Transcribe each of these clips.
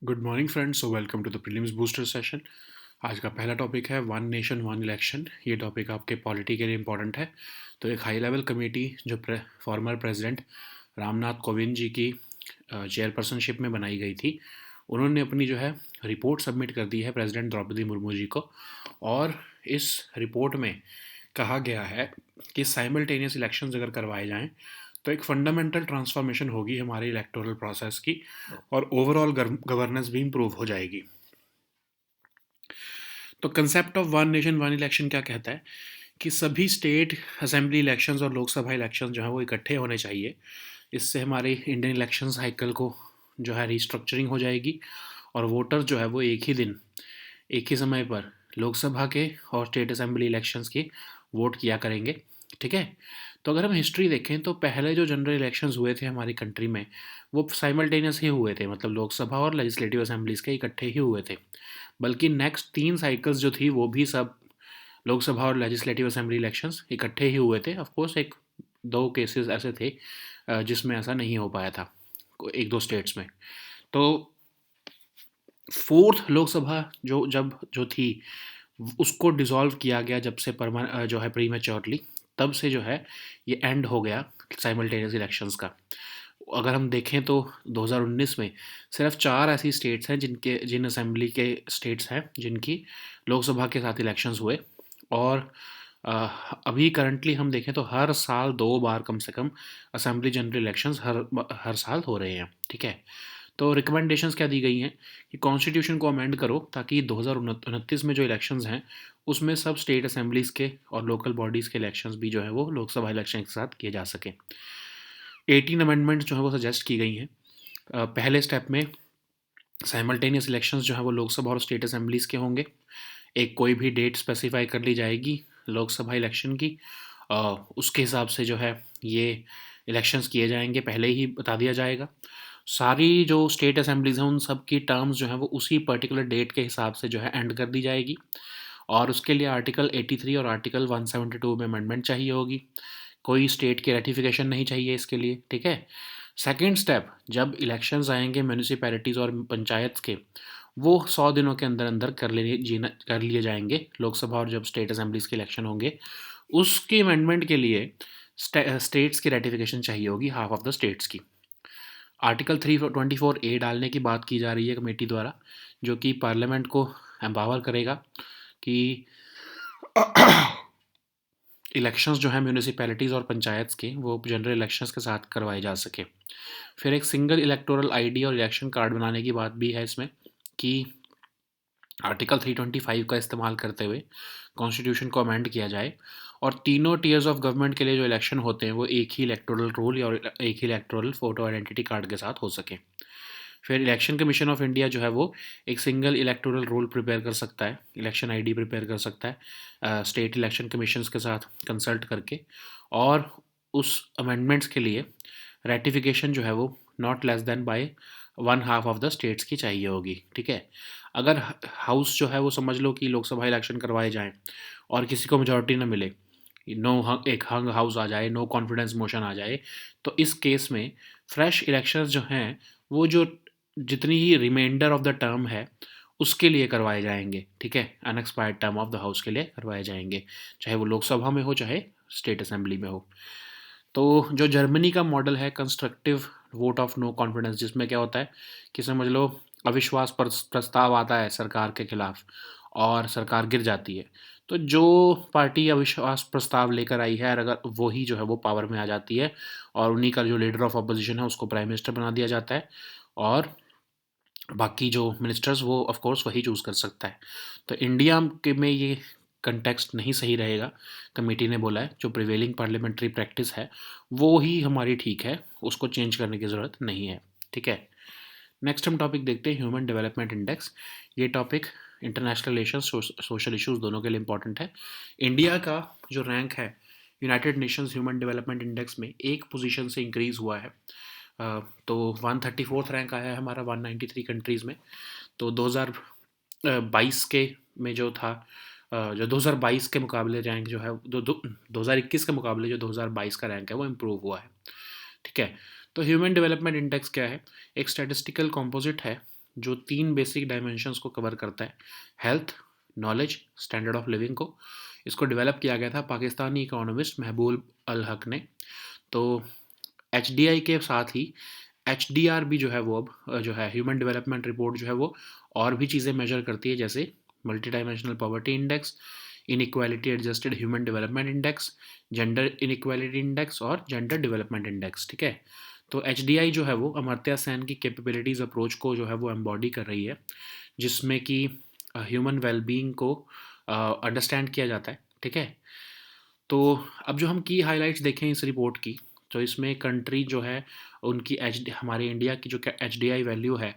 Good morning friends, so welcome to the prelims booster session. आज का पहला topic है वन नेशन वन इलेक्शन। ये टॉपिक आपके पॉलिटी के लिए इम्पोर्टेंट है। तो एक हाई लेवल कमेटी जो फॉर्मर प्रेसिडेंट रामनाथ कोविंद जी की चेयरपर्सनशिप में बनाई गई थी, उन्होंने अपनी जो है रिपोर्ट सबमिट कर दी है प्रेसिडेंट द्रौपदी मुर्मू जी को। और इस रिपोर्ट में कहा गया है कि साइमल्टेनियस इलेक्शंस अगर करवाए जाएं तो एक फंडामेंटल ट्रांसफॉर्मेशन होगी हमारे इलेक्टोरल प्रोसेस की, और ओवरऑल गवर्नेंस भी इम्प्रूव हो जाएगी। तो concept of one nation one election क्या कहता है कि सभी स्टेट असेंबली इलेक्शंस और लोकसभा इलेक्शंस जो है वो इकट्ठे होने चाहिए। इससे हमारी इंडियन इलेक्शन साइकिल को जो है रिस्ट्रक्चरिंग हो जाएगी, और वोटर जो है वो एक ही दिन एक ही समय पर लोकसभा के और स्टेट असेंबली इलेक्शंस की वोट किया करेंगे। ठीक है। तो अगर हम हिस्ट्री देखें तो पहले जो जनरल इलेक्शंस हुए थे हमारी कंट्री में, वो साइमल्टेनियस ही हुए थे, मतलब लोकसभा और लेजिस्लेटिव असेंबलीज के इकट्ठे ही हुए थे। बल्कि नेक्स्ट 3 साइकिल्स जो थी वो भी सब लोकसभा और लेजिस्लेटिव असेंबली इलेक्शंस इकट्ठे ही हुए थे। ऑफ कोर्स एक दो केसेस ऐसे थे जिसमें ऐसा नहीं हो पाया था, एक दो स्टेट्स में। तो फोर्थ लोकसभा जो थी उसको डिसॉल्व किया गया जब से जो है प्रीमेच्योरली, तब से जो है ये एंड हो गया साइमल्टेनियस इलेक्शंस का। अगर हम देखें तो 2019 में सिर्फ 4 ऐसी स्टेट्स हैं जिन असेंबली के स्टेट्स हैं जिनकी लोकसभा के साथ इलेक्शंस हुए। और अ, अभी करंटली हम देखें तो हर साल 2 बार कम से कम असेंबली जनरल इलेक्शंस हर हर साल हो रहे हैं। ठीक है। तो रिकमेंडेशंस क्या दी गई हैं कि कॉन्स्टिट्यूशन को अमेंड करो ताकि 2029 में जो इलेक्शंस हैं उसमें सब स्टेट असेंबलीज़ के और लोकल बॉडीज़ के इलेक्शंस भी जो है वो लोकसभा इलेक्शन के साथ किए जा सकें। 18 अमेंडमेंट्स जो है वो सजेस्ट की गई हैं। पहले स्टेप में साइमल्टेनियस इलेक्शंस जो है वो लोकसभा और स्टेट असेंबलीज़ के होंगे। एक कोई भी डेट स्पेसिफाई कर ली जाएगी लोकसभा इलेक्शन की, उसके हिसाब से जो है ये इलेक्शंस किए जाएंगे, पहले ही बता दिया जाएगा। सारी जो स्टेट असेंबलीज़ हैं उन सब की टर्म्स जो है वो उसी पर्टिकुलर डेट के हिसाब से जो है एंड कर दी जाएगी। और उसके लिए आर्टिकल 83 और आर्टिकल 172 में अमेंडमेंट चाहिए होगी। कोई स्टेट की रेटिफिकेशन नहीं चाहिए इसके लिए। ठीक है। सेकेंड स्टेप, जब इलेक्शंस आएंगे म्यूनिसिपैलिटीज़ और पंचायत के, वो 100 दिनों के अंदर अंदर कर लिए जाएंगे लोकसभा और जब स्टेट असेंबलीज़ के इलेक्शन होंगे उसके अमेंडमेंट के लिए स्टेट्स की रेटिफिकेशन चाहिए होगी, हाफ ऑफ द स्टेट्स की। आर्टिकल 324A डालने की बात की जा रही है कमेटी द्वारा, जो कि पार्लियामेंट को एम्पावर करेगा कि इलेक्शंस जो है म्यूनिसिपैलिटीज़ और पंचायत्स के वो जनरल इलेक्शंस के साथ करवाए जा सके। फिर एक सिंगल इलेक्टोरल आईडी और इलेक्शन कार्ड बनाने की बात भी है इसमें, कि आर्टिकल 325 का इस्तेमाल करते हुए कॉन्स्टिट्यूशन को अमेंड किया जाए और तीनों टीयर्स ऑफ गवर्नमेंट के लिए जो इलेक्शन होते हैं वो एक ही इलेक्टोरल रोल और एक ही इलेक्टोरल फोटो आइडेंटिटी कार्ड के साथ हो सके। फिर इलेक्शन कमीशन ऑफ इंडिया जो है वो एक सिंगल इलेक्टोरल रोल प्रिपेयर कर सकता है, इलेक्शन आईडी प्रिपेयर कर सकता है स्टेट इलेक्शन कमीशंस के साथ कंसल्ट करके। और उस अमेंडमेंट्स के लिए रेटिफिकेशन जो है वो not less than by one half of the states की चाहिए होगी। ठीक है। अगर हाउस जो है वो समझ लो कि लोकसभा इलेक्शन करवाए जाएं और किसी को मेजोरिटी ना मिले, एक हंग हाउस आ जाए, नो कॉन्फिडेंस मोशन आ जाए, तो इस केस में फ्रेश इलेक्शंस जो हैं वो जो जितनी ही रिमाइंडर ऑफ द टर्म है उसके लिए करवाए जाएंगे। ठीक है। Unexpired term of the house के लिए करवाए जाएंगे, चाहे वो लोकसभा में हो चाहे स्टेट असेंबली में हो। तो जो जर्मनी का मॉडल है constructive vote of no confidence, जिसमें क्या होता है कि समझ लो अविश्वास प्रस्ताव आता है सरकार के खिलाफ और सरकार गिर जाती है, तो जो पार्टी अविश्वास प्रस्ताव लेकर आई है अगर वही जो है वो पावर में आ जाती है और उन्हीं का जो लीडर ऑफ अपोजिशन है उसको प्राइम मिनिस्टर बना दिया जाता है, और बाकी जो मिनिस्टर्स वो ऑफ कोर्स वही चूज़ कर सकता है। तो इंडिया के में ये कंटेक्स्ट नहीं सही रहेगा, कमेटी ने बोला है। जो प्रिवेलिंग पार्लियामेंट्री प्रैक्टिस है वो ही हमारी ठीक है, उसको चेंज करने की ज़रूरत नहीं है। ठीक है। नेक्स्ट हम टॉपिक देखते हैं ह्यूमन डेवलपमेंट इंडेक्स। ये topic international relations social issues दोनों के लिए इंपॉर्टेंट है। इंडिया का जो रैंक है United Nations human development index में एक पोजीशन से इंक्रीज़ हुआ है। तो 134th रैंक आया है हमारा 193 कंट्रीज़ में। तो 2022 के में जो था, जो 2022 के मुकाबले रैंक जो है 2021 के मुकाबले जो 2022 का रैंक है वो इम्प्रूव हुआ है। ठीक है। तो ह्यूमन डेवलपमेंट इंडेक्स क्या है? एक स्टैटिस्टिकल कंपोजिट है जो 3 बेसिक डायमेंशंस को कवर करता है, health, knowledge, standard of living को। इसको डेवलप किया गया था पाकिस्तानी इकोनॉमिस्ट महबूब अल हक ने। तो एचडीआई के साथ ही एचडीआर भी जो है वो अब जो है ह्यूमन डेवलपमेंट रिपोर्ट जो है वो और भी चीज़ें मेजर करती है, जैसे multi dimensional poverty index, inequality adjusted human development index, gender inequality index और जेंडर डेवलपमेंट इंडेक्स। ठीक है, तो एचडीआई जो है वो अमर्त्य सेन की कैपेबिलिटीज़ अप्रोच को जो है वो एम्बॉडी कर रही है, जिसमें कि ह्यूमन वेलबींग को अंडरस्टैंड किया जाता है। ठीक है, तो अब जो हम की हाइलाइट्स देखें इस रिपोर्ट की, तो इसमें कंट्री जो है उनकी हमारे इंडिया की जो एच डी आई वैल्यू है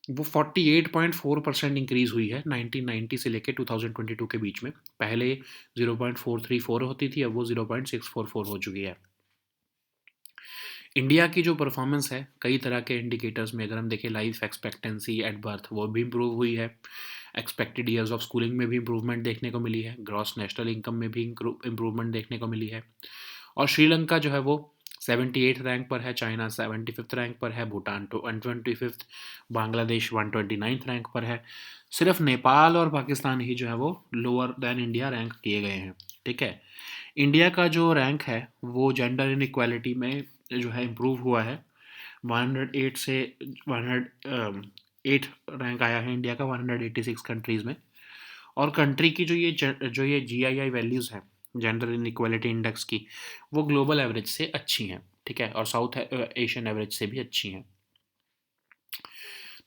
वो 48.4% इंक्रीज़ हुई है 1990 से लेकर 2022 के बीच में। पहले 0.434 होती थी, अब वो 0.644 हो चुकी है। इंडिया की जो परफॉर्मेंस है कई तरह के इंडिकेटर्स में, अगर हम देखें लाइफ एक्सपेक्टेंसी एट बर्थ, वो भी इम्प्रूव हुई है। एक्सपेक्टेड ईयर्स ऑफ स्कूलिंग में भी इम्प्रूवमेंट देखने को मिली है। ग्रॉस नेशनल इनकम में भी इम्प्रूवमेंट देखने को मिली है। और श्रीलंका जो है वो 78 रैंक पर है, चाइना 75th रैंक पर है, भूटान तो 125th, बांग्लादेश 129th रैंक पर है। सिर्फ नेपाल और पाकिस्तान ही जो है वो लोअर दैन इंडिया रैंक किए गए हैं। ठीक है, इंडिया का जो रैंक है वो जेंडर इनइक्वालिटी में जो है इम्प्रूव हुआ है। 108 से 108 रैंक आया है इंडिया का 186 कंट्रीज़ में। और कंट्री की जो ये जीआईआई वैल्यूज़ हैं जेंडर इनइक्वालिटी इंडेक्स की, वो ग्लोबल एवरेज से अच्छी हैं। ठीक है, और साउथ एशियन एवरेज से भी अच्छी हैं।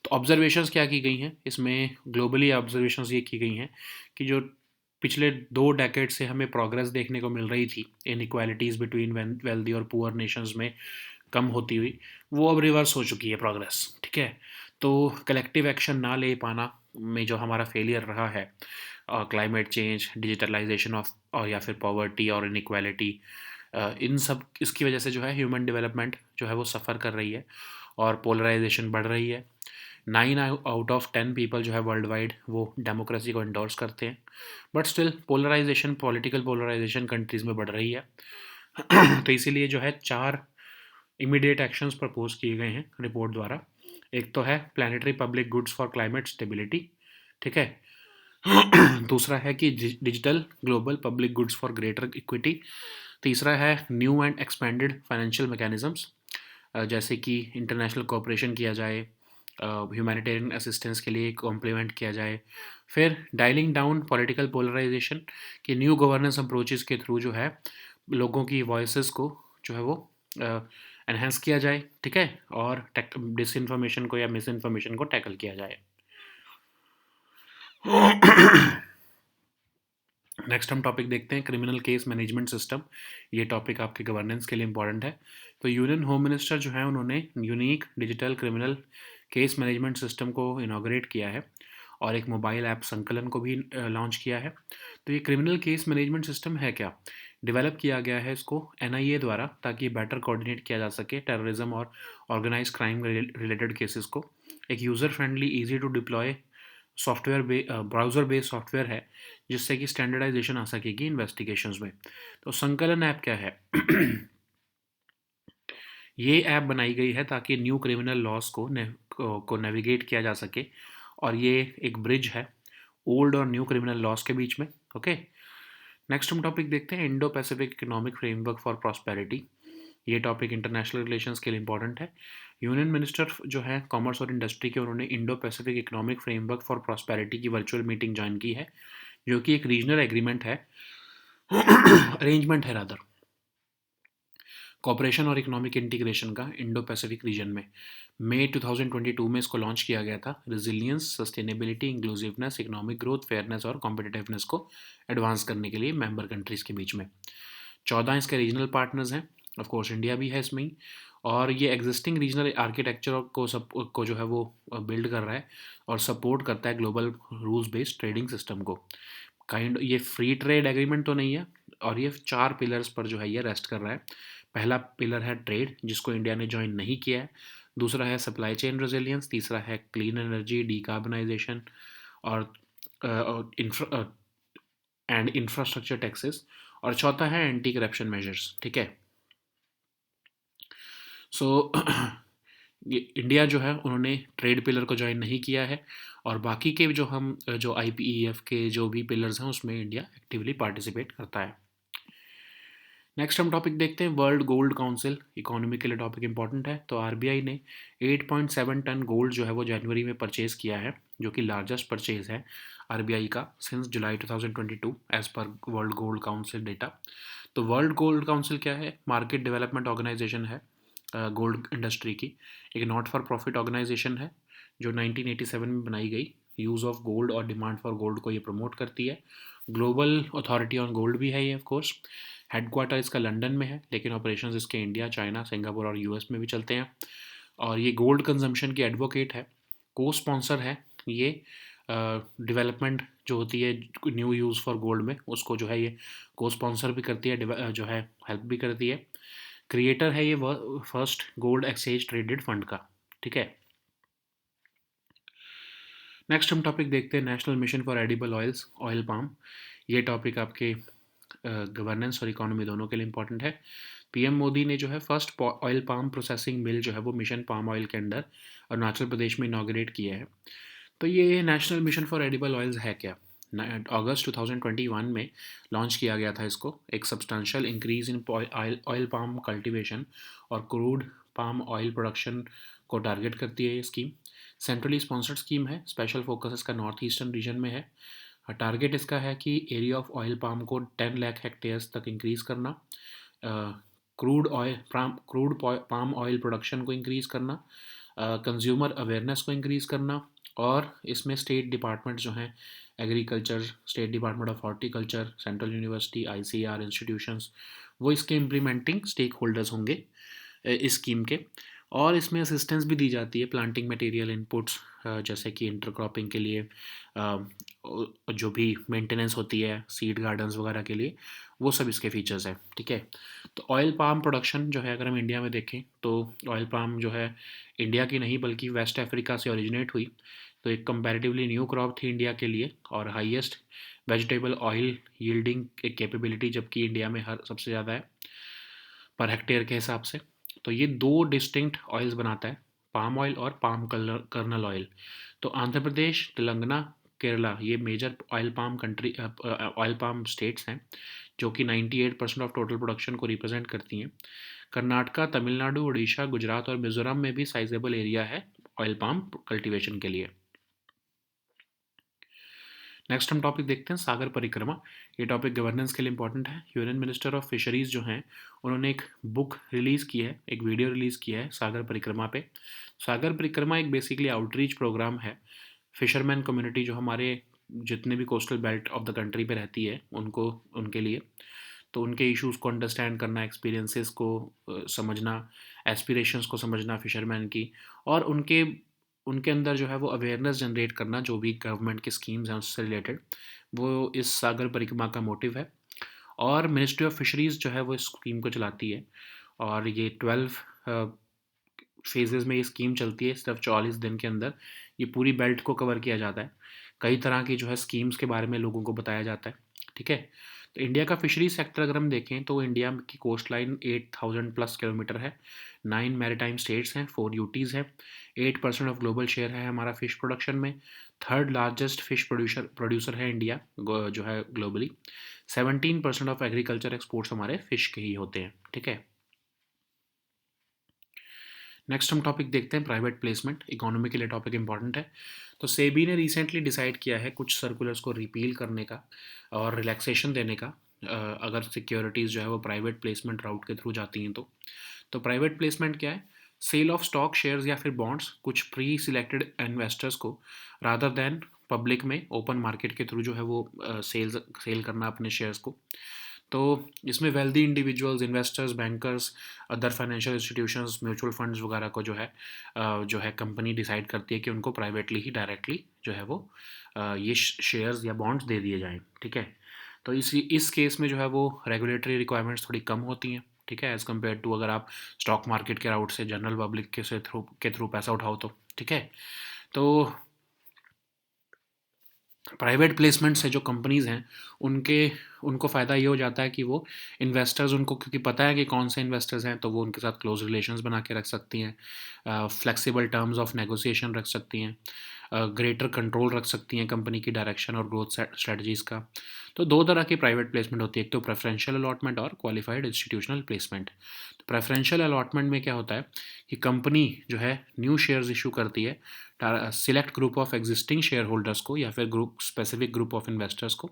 तो ऑब्जर्वेशंस क्या की गई हैं इसमें, ग्लोबली ऑब्जर्वेशंस ये की गई हैं कि जो पिछले 2 डेकेड से हमें प्रोग्रेस देखने को मिल रही थी इनइक्वालिटीज़ बिटवीन वेल्दी और पुअर नेशंस में कम होती हुई, वो अब रिवर्स हो चुकी है प्रोग्रेस। ठीक है, तो कलेक्टिव एक्शन ना ले पाना में जो हमारा फेलियर रहा है, क्लाइमेट चेंज, डिजिटलाइजेशन ऑफ और या फिर पॉवर्टी और इनइक्वालिटी, इन सब इसकी वजह से जो है ह्यूमन डेवलपमेंट जो है वो सफ़र कर रही है और पोलराइजेशन बढ़ रही है। 9 आउट ऑफ 10 पीपल जो है वर्ल्ड वाइड वो डेमोक्रेसी को इंडोर्स करते हैं, but still polarisation, political polarisation countries में बढ़ रही है। तो इसीलिए जो है 4 इमीडिएट एक्शंस प्रपोज किए गए हैं रिपोर्ट द्वारा। एक तो है planetary public goods for climate stability. ठीक है, दूसरा है कि digital global public goods for greater equity. तीसरा है new and expanded financial mechanisms, जैसे कि इंटरनेशनल कोऑपरेशन किया जाए, ह्यूमैनिटेरियन असिस्टेंस के लिए कॉम्प्लीमेंट किया जाए। फिर डायलिंग डाउन पॉलिटिकल पोलराइजेशन कि न्यू गवर्नेंस अप्रोचेस के थ्रू जो है लोगों की वॉइसेस को जो है वो एनहेंस किया जाए। ठीक है, और डिसइंफॉर्मेशन को या मिस इन्फॉर्मेशन को टैकल किया जाए। नेक्स्ट हम टॉपिक देखते हैं क्रिमिनल केस मैनेजमेंट सिस्टम। ये टॉपिक आपके गवर्नेंस के लिए इंपॉर्टेंट है। तो यूनियन होम मिनिस्टर जो है उन्होंने unique digital criminal case management system को इनाग्रेट किया है और एक मोबाइल ऐप संकलन को भी लॉन्च किया है। तो ये क्रिमिनल केस मैनेजमेंट सिस्टम है क्या, डेवलप किया गया है इसको एनआईए द्वारा, ताकि बेटर कोऑर्डिनेट किया जा सके टेररिज्म और ऑर्गेनाइज क्राइम रिलेटेड केसेस को। एक user friendly easy to deploy software browser based software है, जिससे कि स्टैंडर्डाइजेशन आ सकेगी इन्वेस्टिगेशंस में। तो संकलन ऐप क्या है? ये ऐप बनाई गई है ताकि न्यू क्रिमिनल लॉस को नेविगेट किया जा सके, और ये एक ब्रिज है ओल्ड और न्यू क्रिमिनल लॉस के बीच में। ओके, नेक्स्ट हम टॉपिक देखते हैं Indo Pacific economic framework for prosperity. ये टॉपिक इंटरनेशनल रिलेशंस के लिए इंपॉर्टेंट है। यूनियन मिनिस्टर जो है कॉमर्स और इंडस्ट्री के, उन्होंने Indo Pacific economic framework for prosperity की वर्चुअल मीटिंग ज्वाइन की है, जो कि एक रीजनल एग्रीमेंट है, अरेंजमेंट है रादर, कॉपरेशन और इकोनॉमिक इंटीग्रेशन का इंडो पैसिफिक रीजन में। मई 2022 में इसको लॉन्च किया गया था। Resilience, sustainability, inclusiveness, economic growth, fairness और कॉम्पिटिटिवनेस को एडवांस करने के लिए मेंबर कंट्रीज़ के बीच में 14 इसके रीजनल पार्टनर्स हैं। ऑफ कोर्स इंडिया भी है इसमें ही, और ये एग्जिस्टिंग रीजनल आर्किटेक्चर को जो है वो बिल्ड कर रहा है और सपोर्ट करता है global rules based trading system को। ये फ्री ट्रेड एग्रीमेंट तो नहीं है, और ये 4 पिलर्स पर जो है ये रेस्ट कर रहा है। पहला पिलर है ट्रेड, जिसको इंडिया ने ज्वाइन नहीं किया है। दूसरा है सप्लाई चेन रेजिलियंस। तीसरा है क्लीन एनर्जी, डिकार्बनाइजेशन और इंफ्रास्ट्रक्चर टैक्सेस। और चौथा है एंटी करप्शन मेजर्स। ठीक है, सो ये इंडिया जो है उन्होंने ट्रेड पिलर को ज्वाइन नहीं किया है, और बाकी के जो IPEF के जो भी पिलर्स हैं उसमें इंडिया एक्टिवली पार्टिसिपेट करता है। नेक्स्ट हम टॉपिक देखते हैं वर्ल्ड गोल्ड काउंसिल। इकोनॉमी के लिए टॉपिक इंपॉर्टेंट है। तो RBI ने 8.7 टन गोल्ड जो है वो जनवरी में परचेज़ किया है, जो कि लार्जेस्ट परचेज़ है RBI का since July 2022 as per World Gold Council data. तो वर्ल्ड गोल्ड काउंसिल क्या है? मार्केट डेवलपमेंट ऑर्गेनाइजेशन है गोल्ड इंडस्ट्री की। एक नॉट फॉर प्रॉफिट ऑर्गेनाइजेशन है जो 1987 में बनाई गई। यूज़ ऑफ गोल्ड और डिमांड फॉर गोल्ड को ये प्रमोट करती है। ग्लोबल अथॉरिटी ऑन गोल्ड भी है ये ऑफ कोर्स। हेडक्वार्टर इसका लंदन में है, लेकिन ऑपरेशंस इसके इंडिया, चाइना, सिंगापुर और US में भी चलते हैं। और ये गोल्ड कंजम्पशन की एडवोकेट है, को स्पॉन्सर है ये डेवलपमेंट जो होती है न्यू यूज़ फॉर गोल्ड में, उसको जो है ये को स्पॉन्सर भी करती है, जो है हेल्प भी करती है। क्रिएटर है ये first gold exchange traded fund का। ठीक है। नेक्स्ट हम टॉपिक देखते हैं national mission for edible oils, oil palm. ये टॉपिक आपके गवर्नेंस और इकोनॉमी दोनों के लिए इंपॉर्टेंट है। PM मोदी ने जो है फर्स्ट ऑयल पाम प्रोसेसिंग मिल जो है वो मिशन पाम ऑयल के अंडर अरुणाचल प्रदेश में इनाग्रेट किया है। तो ये national mission for edible oils है क्या? अगस्त 2021 में लॉन्च किया गया था इसको। एक substantial increase in oil palm cultivation और क्रूड पाम ऑयल प्रोडक्शन को टारगेट करती है ये स्कीम। सेंट्रली स्पॉन्सर्ड स्कीम है, स्पेशल फोकस इसका नॉर्थ ईस्टर्न रीजन में है। टारगेट इसका है कि एरिया ऑफ ऑयल पाम को 10 लाख हेक्टेयर्स तक इंक्रीज़ करना, क्रूड पाम ऑयल प्रोडक्शन को इंक्रीज़ करना, कंज्यूमर अवेयरनेस को इंक्रीज़ करना, और इसमें स्टेट डिपार्टमेंट जो हैं agriculture, state department of horticulture, central university, ICAR institutions, वो इसके इम्प्लीमेंटिंग स्टेक होल्डर्स होंगे इस स्कीम के। और इसमें असिस्टेंस भी दी जाती है प्लांटिंग मटेरियल इनपुट्स, जैसे कि इंटरक्रॉपिंग के लिए जो भी मेंटेनेंस होती है सीड गार्डन्स वगैरह के लिए, वो सब इसके फीचर्स हैं। ठीक है। तो ऑयल पाम प्रोडक्शन जो है अगर हम इंडिया में देखें तो ऑयल पाम जो है इंडिया की नहीं बल्कि वेस्ट अफ्रीका से ओरिजिनेट हुई। तो एक कंपैरेटिवली न्यू क्रॉप थी इंडिया के लिए, और highest vegetable oil yielding capability जबकि इंडिया में हर सबसे ज़्यादा है पर हेक्टेयर के हिसाब से। तो ये दो डिस्टिंक्ट ऑयल्स बनाता है, पाम ऑयल और पाम कर्नल ऑयल। तो आंध्र प्रदेश, तेलंगाना, केरला ये मेजर ऑयल पाम स्टेट्स हैं जो कि 98% ऑफ टोटल प्रोडक्शन को रिप्रेजेंट करती हैं। कर्नाटका, तमिलनाडु, उड़ीसा, गुजरात और मिजोरम में भी साइजेबल एरिया है ऑयल पाम कल्टीवेशन के लिए। नेक्स्ट हम टॉपिक देखते हैं सागर परिक्रमा। ये टॉपिक गवर्नेंस के लिए इंपॉर्टेंट है। यूनियन मिनिस्टर ऑफ फिशरीज़ जो हैं उन्होंने एक बुक रिलीज़ की है, एक वीडियो रिलीज़ किया है सागर परिक्रमा पे। सागर परिक्रमा एक बेसिकली आउटरीच प्रोग्राम है। फिशरमैन कम्युनिटी जो हमारे जितने भी coastal belt of the country पे रहती है उनको, उनके लिए, तो उनके इश्यूज़ को अंडरस्टैंड करना, एक्सपीरियंसेस को समझना, एस्पिरेशंस को समझना फिशरमैन की, और उनके उनके अंदर जो है वो अवेयरनेस जनरेट करना जो भी गवर्नमेंट की स्कीम्स हैं उससे रिलेटेड, वो इस सागर परिक्रमा का मोटिव है। और मिनिस्ट्री ऑफ फिशरीज़ जो है वो इस स्कीम को चलाती है, और ये 12 फेजेज़ में ये स्कीम चलती है। सिर्फ 44 दिन के अंदर ये पूरी बेल्ट को कवर किया जाता है। कई तरह की जो है स्कीम्स के बारे में लोगों को बताया जाता है। ठीक है। तो इंडिया का फिशरी सेक्टर अगर हम देखें तो इंडिया की कोस्ट लाइन 8000+ किलोमीटर है। 9 मैरीटाइम स्टेट्स हैं, 4 यूटीज़ हैं। 8% ऑफ ग्लोबल शेयर है हमारा फ़िश प्रोडक्शन में। थर्ड लार्जेस्ट फ़िश प्रोड्यूसर है इंडिया जो है ग्लोबली। 17% ऑफ एग्रीकल्चर एक्सपोर्ट्स हमारे फ़िश के ही होते हैं। ठीक है। नेक्स्ट हम टॉपिक देखते हैं प्राइवेट प्लेसमेंट। इकोनॉमी के लिए टॉपिक इंपॉर्टेंट है। तो सेबी ने रिसेंटली डिसाइड किया है कुछ सर्कुलर्स को रिपील करने का और रिलैक्सेशन देने का, अगर सिक्योरिटीज़ जो है वो प्राइवेट प्लेसमेंट राउट के थ्रू जाती हैं तो प्राइवेट प्लेसमेंट क्या है? सेल ऑफ स्टॉक, शेयर्स या फिर बॉन्ड्स कुछ प्री सिलेक्टेड इन्वेस्टर्स को रादर देन पब्लिक में ओपन मार्केट के थ्रू जो है वो सेल करना अपने शेयर्स को। तो इसमें wealthy individuals, investors, bankers, other financial institutions, mutual funds वगैरह को जो है कंपनी डिसाइड करती है कि उनको प्राइवेटली ही डायरेक्टली जो है वो ये शेयर्स या बॉन्ड्स दे दिए जाएँ। ठीक है। तो इस केस में जो है वो रेगुलेटरी रिक्वायरमेंट्स थोड़ी कम होती हैं। ठीक है, एज़ कम्पेयर टू अगर आप स्टॉक मार्केट के राउट से जनरल पब्लिक के थ्रू पैसा उठाओ तो। ठीक है। तो प्राइवेट प्लेसमेंट से जो कंपनीज़ हैं उनके उनको फ़ायदा ये हो जाता है कि वो इन्वेस्टर्स उनको, क्योंकि पता है कि कौन से इन्वेस्टर्स हैं, तो वो उनके साथ क्लोज रिलेशंस बना के रख सकती हैं, फ्लेक्सिबल टर्म्स ऑफ नेगोशिएशन रख सकती हैं, ग्रेटर कंट्रोल रख सकती हैं कंपनी की डायरेक्शन और ग्रोथ स्ट्रेटजीज़ का। तो दो तरह की प्राइवेट प्लेसमेंट होती है, एक तो प्रेफरेंशियल अलॉटमेंट और क्वालिफाइड इंस्टीट्यूशनल प्लेसमेंट। तो प्रेफरेंशियल अलॉटमेंट में क्या होता है कि कंपनी जो है न्यू शेयर्स इशू करती है select group of existing share holders को या फिर group specific group of investors को।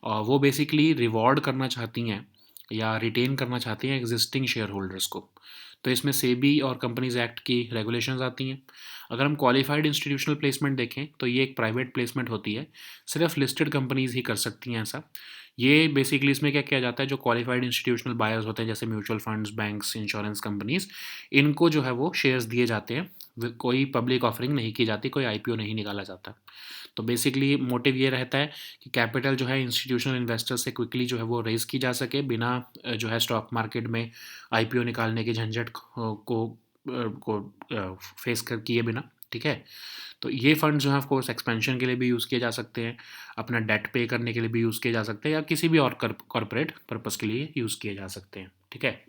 वो बेसिकली रिवॉर्ड करना चाहती हैं या रिटेन करना चाहती हैं एग्जिस्टिंग शेयर होल्डर्स को। तो इसमें सेबी और कंपनीज एक्ट की रेगुलेशंस आती हैं। अगर हम क्वालिफाइड इंस्टीट्यूशनल प्लेसमेंट देखें तो ये एक प्राइवेट प्लेसमेंट होती है, सिर्फ लिस्टेड कंपनीज ही कर सकती हैं ऐसा। ये बेसिकली इसमें क्या किया जाता है, जो क्वालिफाइड इंस्टीट्यूशनल बायर्स होते हैं जैसे mutual funds, banks, insurance companies, इनको जो है वो शेयर्स दिए जाते हैं, कोई पब्लिक ऑफरिंग नहीं की जाती, कोई आईपीओ नहीं निकाला जाता। तो बेसिकली मोटिव ये रहता है कि कैपिटल जो है इंस्टीट्यूशनल इन्वेस्टर से क्विकली जो है वो रेज़ की जा सके बिना जो है स्टॉक मार्केट में आईपीओ निकालने के झंझट को फेस कर किए बिना। ठीक है, तो ये फंड जो है ऑफ कोर्स एक्सपेंशन के लिए भी यूज़ किए जा सकते हैं, अपना डेट पे करने के लिए भी यूज़ किए जा सकते हैं, या किसी भी और कॉरपोरेट पर्पस के लिए यूज़ किए जा सकते हैं। ठीक है,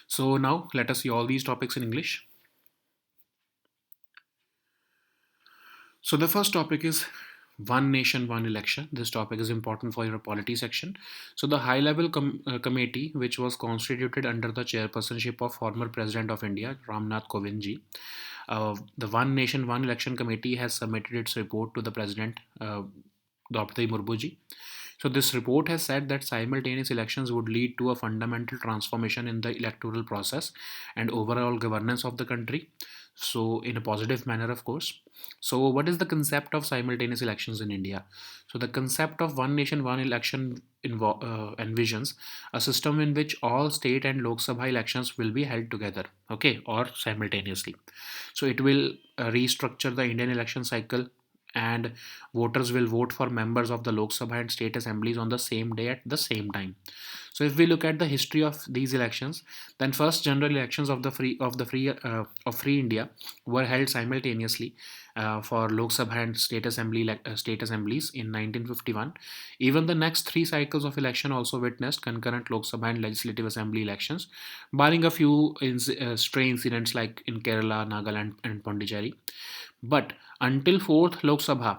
so now let us see all these topics in English. So the first topic is one nation, one election. This topic is important for your polity section. So the high level committee, which was constituted under the chairpersonship of former President of India, Ramnath Kovind ji, the One Nation, One Election Committee has submitted its report to the President, Draupadi Murmu ji. So this report has said that simultaneous elections would lead to a fundamental transformation in the electoral process and overall governance of the country. So in a positive manner, of course. So what is the concept of simultaneous elections in India? So the concept of one nation, one election envisions a system in which all state and Lok Sabha elections will be held together, okay, or simultaneously. So it will restructure the Indian election cycle, and voters will vote for members of the Lok Sabha and state assemblies on the same day at the same time. So if we look at the history of these elections, then first general elections of free India were held simultaneously for Lok Sabha and state assemblies in 1951. Even the next three cycles of election also witnessed concurrent Lok Sabha and legislative assembly elections, barring a few stray incidents like in Kerala, Nagaland, and Pondicherry. But until fourth Lok Sabha,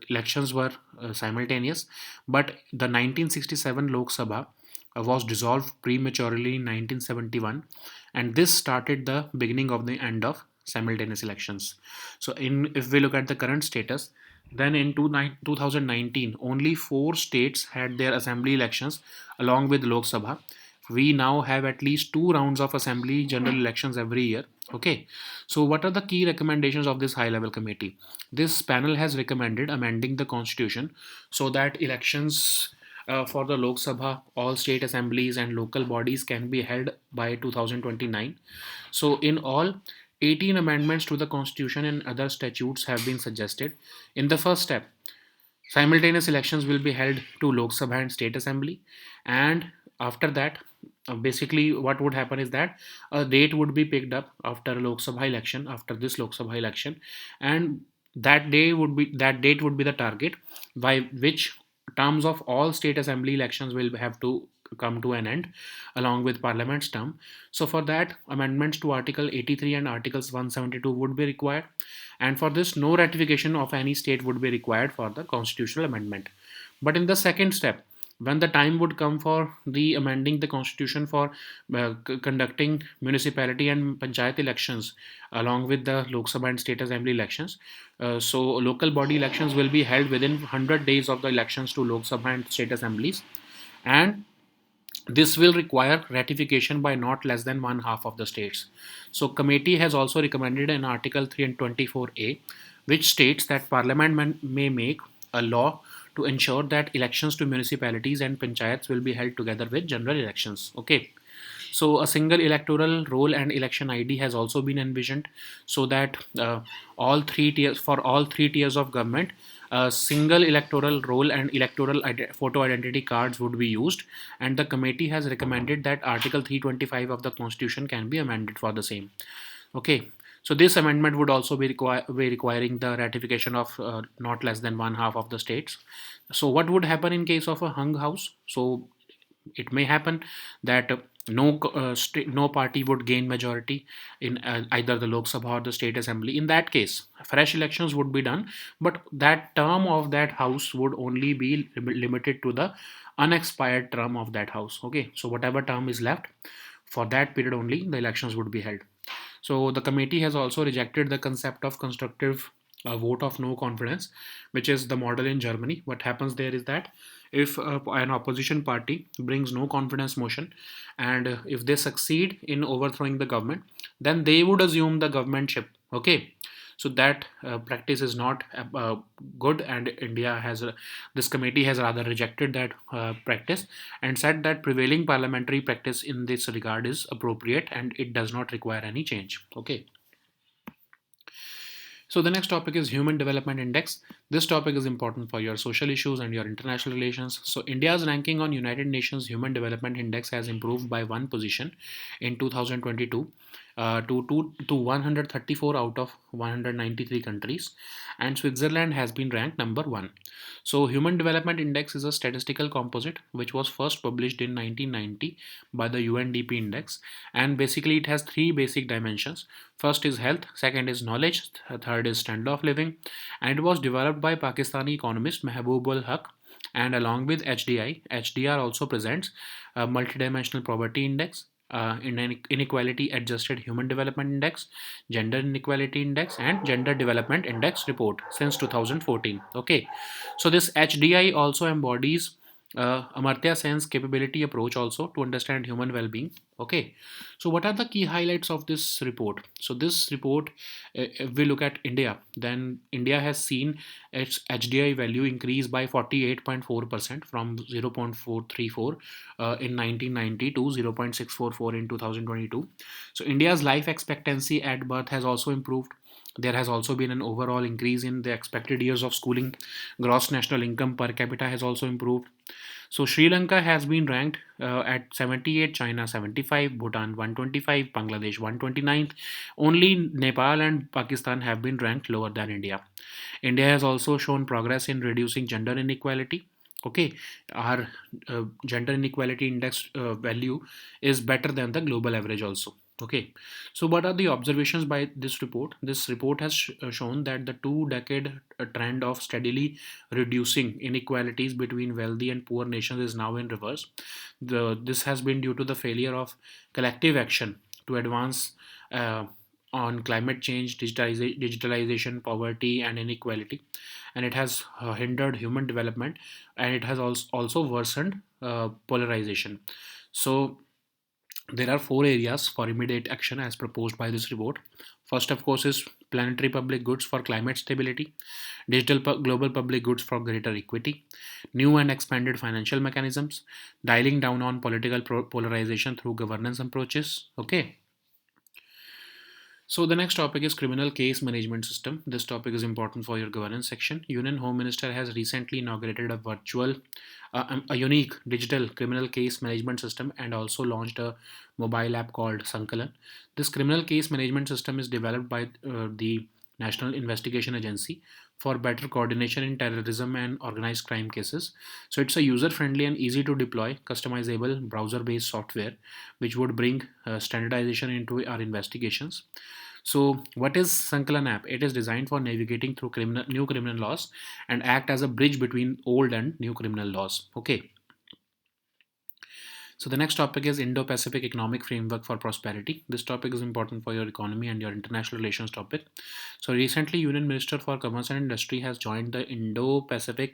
elections were simultaneous. But the 1967 Lok Sabha was dissolved prematurely in 1971, and this started the beginning of the end of simultaneous elections. So, if we look at the current status, then in 2019, only 4 states had their assembly elections along with Lok Sabha. We now have at least 2 rounds of assembly general elections every year. Okay, so what are the key recommendations of this high level committee? This panel has recommended amending the constitution so that elections for the Lok Sabha, all state assemblies, and local bodies can be held by 2029. So, in all, 18 amendments to the constitution and other statutes have been suggested. In the first step, simultaneous elections will be held to Lok Sabha and State Assembly, and after that, basically what would happen is that a date would be picked up after Lok Sabha election, after this Lok Sabha election, and that date would be the target by which terms of all state assembly elections will have to come to an end along with parliament's term. So for that, amendments to article 83 and articles 172 would be required, and for this no ratification of any state would be required for the constitutional amendment. But in the second step, when the time would come for the amending the constitution for conducting municipality and panchayat elections along with the Lok Sabha and state assembly elections, so local body elections will be held within 100 days of the elections to Lok Sabha and state assemblies, and this will require ratification by not less than one half of the states. So committee has also recommended in Article 324A, which states that Parliament may make a law to ensure that elections to municipalities and panchayats will be held together with general elections. Okay. So a single electoral roll and election ID has also been envisioned, so that all 3 tiers of government, a single electoral roll and electoral photo identity cards would be used, and the committee has recommended that Article 325 of the Constitution can be amended for the same. Okay. So this amendment would also be requiring the ratification of not less than one half of the states. So what would happen in case of a hung house? So it may happen that no party would gain majority in either the Lok Sabha or the State Assembly. In that case, fresh elections would be done, but that term of that house would only be limited to the unexpired term of that house. Okay, so whatever term is left, for that period only, the elections would be held. So the committee has also rejected the concept of constructive vote of no confidence, which is the model in Germany. What happens there is that if an opposition party brings no confidence motion, and if they succeed in overthrowing the government, then they would assume the governmentship. Okay, so that practice is not good, and this committee has rather rejected that practice and said that prevailing parliamentary practice in this regard is appropriate and it does not require any change. Okay. So the next topic is Human Development Index. This topic is important for your social issues and your international relations. So India's ranking on United Nations Human Development Index has improved by one position in 2022 to 134 out of 193 countries, and Switzerland has been ranked number one. So Human Development Index is a statistical composite which was first published in 1990 by the UNDP Index, and basically it has three basic dimensions. First is health, second is knowledge, third is standard of living, and it was developed by Pakistani economist Mehboob ul Haq. And along with HDI, HDR also presents a multidimensional poverty index, inequality adjusted human development index, gender inequality index, and gender development index report since 2014. Okay, so this HDI also embodies Amartya Sen's capability approach also to understand human well-being. Okay, so what are the key highlights of this report? So this report, if we look at India, then India has seen its HDI value increase by 48.4% from 0.434 in 1990 to 0.644 in 2022. So India's life expectancy at birth has also improved. There has also been an overall increase in the expected years of schooling. Gross national income per capita has also improved. So Sri Lanka has been ranked at 78, China 75, Bhutan 125, Bangladesh 129th. Only Nepal and Pakistan have been ranked lower than India. India has also shown progress in reducing gender inequality. Okay, our gender inequality index value is better than the global average also. Okay, so what are the observations by this report? This report has shown that the 2 decade trend of steadily reducing inequalities between wealthy and poor nations is now in reverse. This has been due to the failure of collective action to advance on climate change, digitalization, poverty, and inequality, and it has hindered human development, and it has also worsened polarization. So there are four areas for immediate action as proposed by this report. First, of course, is planetary public goods for climate stability, global public goods for greater equity, new and expanded financial mechanisms, dialing down on political polarization through governance approaches. Okay. So the next topic is criminal case management system. This topic is important for your governance section. Union Home Minister has recently inaugurated a unique digital criminal case management system and also launched a mobile app called Sankalan. This criminal case management system is developed by the National Investigation Agency for better coordination in terrorism and organized crime cases. So it's a user-friendly and easy to deploy, customizable browser-based software, which would bring standardization into our investigations. So, what is Sankalan app? It is designed for navigating through new criminal laws and act as a bridge between old and new criminal laws. Okay. So the next topic is Indo-Pacific Economic Framework for Prosperity. This topic is important for your economy and your international relations topic. So recently, Union Minister for Commerce and Industry has joined the Indo-Pacific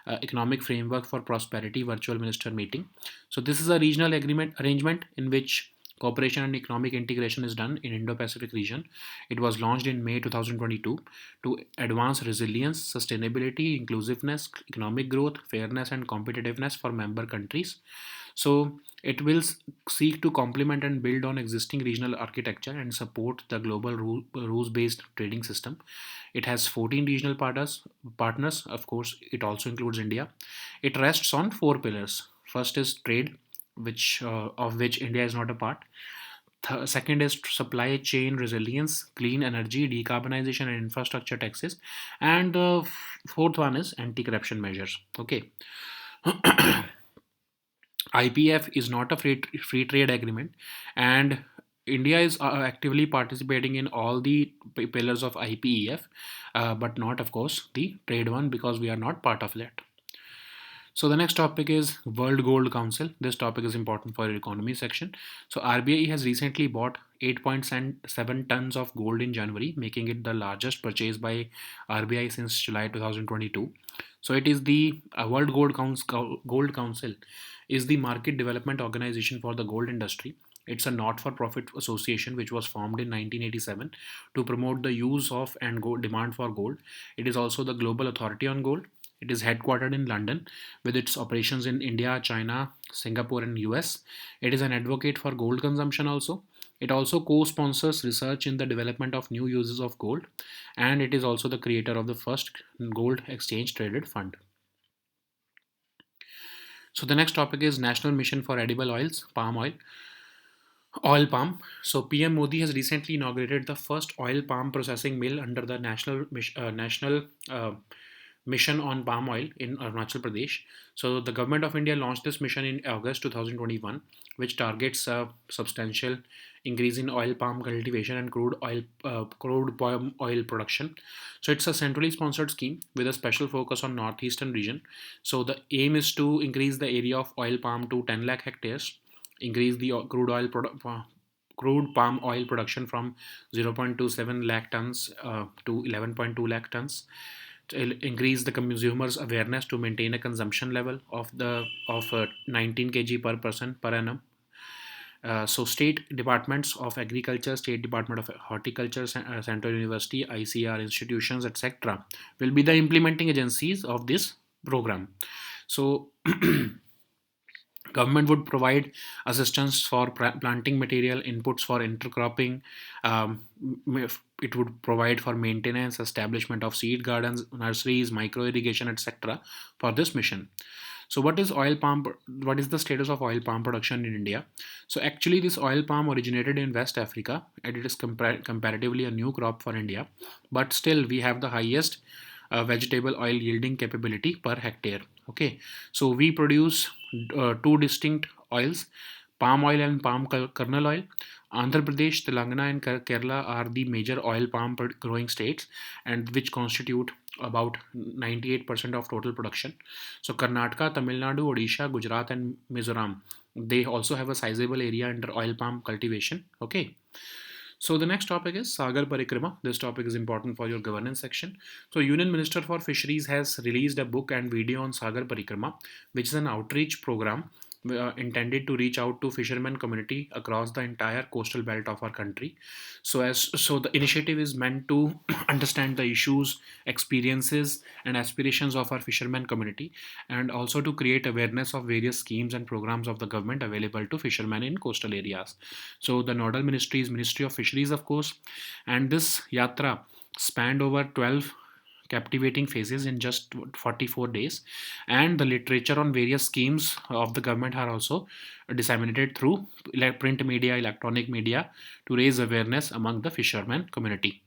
Economic Framework for Prosperity virtual minister meeting. So this is a regional arrangement in which cooperation and economic integration is done in Indo-Pacific region. It was launched in May 2022 to advance resilience, sustainability, inclusiveness, economic growth, fairness, and competitiveness for member countries. So it will seek to complement and build on existing regional architecture and support the global rules-based trading system. It has 14 regional partners. Of course, it also includes India. It rests on four pillars. First is trade, which of which India is not a part. Second is supply chain resilience, clean energy, decarbonization, and infrastructure taxes. And the fourth one is anti-corruption measures. Okay, IPF is not a free trade agreement, and India is actively participating in all the pillars of IPEF, but not, of course, the trade one because we are not part of that. So the next topic is World Gold Council. This topic is important for your economy section. So RBI has recently bought 8.7 tons of gold in January, making it the largest purchase by RBI since July 2022. So it is the Gold Council is the market development organization for the gold industry. It's a not-for-profit association which was formed in 1987 to promote the use of and demand for gold. It is also the global authority on gold. It is headquartered in London with its operations in India, China, Singapore, and US. It is an advocate for gold consumption also. It also co sponsors research in the development of new uses of gold, and it is also the creator of the first gold exchange traded fund. So, the next topic is National Mission for Edible Oils, Palm Oil. Oil palm. So PM Modi has recently inaugurated the first oil palm processing mill under the national mission on palm oil in Arunachal Pradesh. So the government of India launched this mission in August 2021, which targets a substantial increase in oil palm cultivation and crude palm oil production. So it's a centrally sponsored scheme with a special focus on northeastern region. So the aim is to increase the area of oil palm to 10 lakh hectares, increase the crude palm oil production from 0.27 lakh tons to 11.2 lakh tons, to increase the consumers awareness to maintain a consumption level of 19 kg per person per annum. So state departments of agriculture, state department of horticulture, central university, ICR institutions, etc. will be the implementing agencies of this program. So government would provide assistance for planting material, inputs for intercropping. It would provide for maintenance, establishment of seed gardens, nurseries, micro irrigation, etc. for this mission. So what is oil palm? What is the status of oil palm production in India? So actually this oil palm originated in West Africa, and it is comparatively a new crop for India, but still we have the highest vegetable oil yielding capability per hectare. Okay, so we produce two distinct oils, palm oil and palm kernel oil. Andhra Pradesh, Telangana, and Kerala are the major oil palm growing states, and which constitute about 98% of total production. So Karnataka, Tamil Nadu, Odisha, Gujarat, and Mizoram, they also have a sizable area under oil palm cultivation. Okay. So the next topic is Sagar Parikrama. This topic is important for your governance section. So Union Minister for Fisheries has released a book and video on Sagar Parikrama, which is an outreach program intended to reach out to fishermen community across the entire coastal belt of our country. So the initiative is meant to understand the issues, experiences, and aspirations of our fishermen community, and also to create awareness of various schemes and programs of the government available to fishermen in coastal areas. So the nodal ministry is Ministry of Fisheries, of course, and this yatra spanned over 12 captivating phases in just 44 days, and the literature on various schemes of the government are also disseminated through print media, electronic media, to raise awareness among the fishermen community.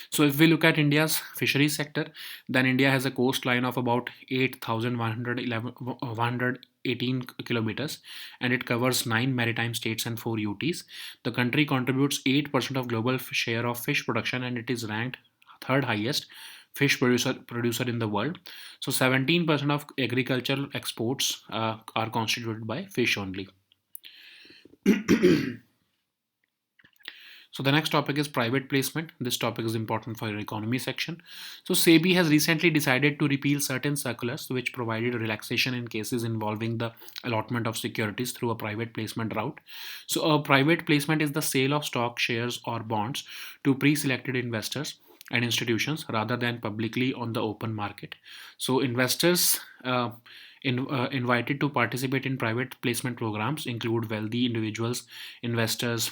So if we look at India's fisheries sector, then India has a coastline of about 8,118 kilometers, and it covers 9 maritime states and 4 UTs. The country contributes 8% of global share of fish production, and it is ranked third highest fish producer in the world. So 17% of agricultural exports are constituted by fish only. So the next topic is private placement. This topic is important for your economy section. So SEBI has recently decided to repeal certain circulars which provided relaxation in cases involving the allotment of securities through a private placement route. So a private placement is the sale of stock, shares, or bonds to pre-selected investors and institutions rather than publicly on the open market. So investors invited to participate in private placement programs include wealthy individuals, investors,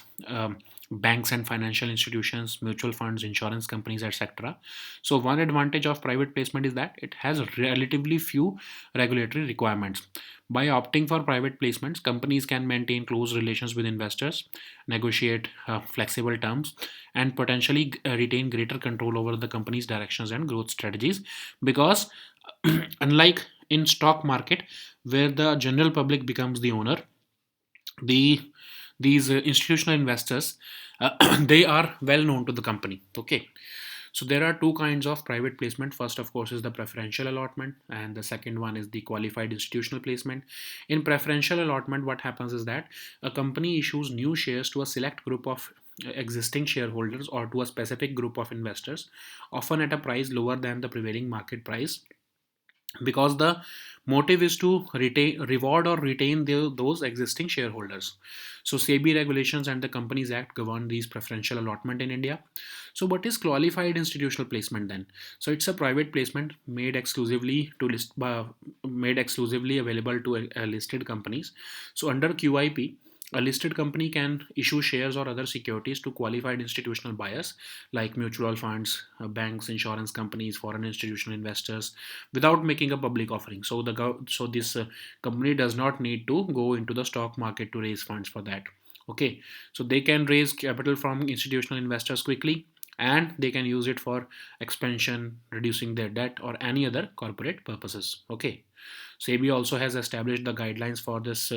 banks and financial institutions, mutual funds, insurance companies, etc. So one advantage of private placement is that it has relatively few regulatory requirements, By opting for private placements, companies can maintain close relations with investors, negotiate flexible terms, and potentially retain greater control over the company's directions and growth strategies. Because unlike in stock market, where the general public becomes the owner, the these institutional investors, they are well known to the company. Okay, so there are two kinds of private placement. First, of course, is the preferential allotment, and the second one is the qualified institutional placement. In preferential allotment, what happens is that a company issues new shares to a select group of existing shareholders or to a specific group of investors, often at a price lower than the prevailing market price, because the motive is to retain, reward or retain those existing shareholders. So SEBI regulations and the Companies Act govern these preferential allotment in India. So what is qualified institutional placement then? So it's a private placement made exclusively to made exclusively available to listed companies. So under QIP, a listed company can issue shares or other securities to qualified institutional buyers like mutual funds, banks, insurance companies, foreign institutional investors, without making a public offering. So so this company does not need to go into the stock market to raise funds for that. Okay, so they can raise capital from institutional investors quickly, and they can use it for expansion, reducing their debt, or any other corporate purposes. Okay, SEBI also has established the guidelines for this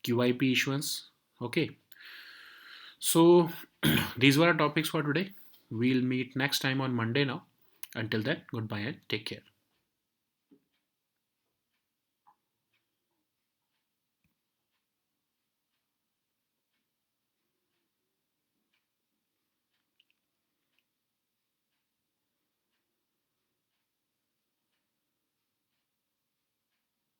QIP issuance. Okay, so these were our topics for today. We'll meet next time on Monday now. Until then, goodbye and take care.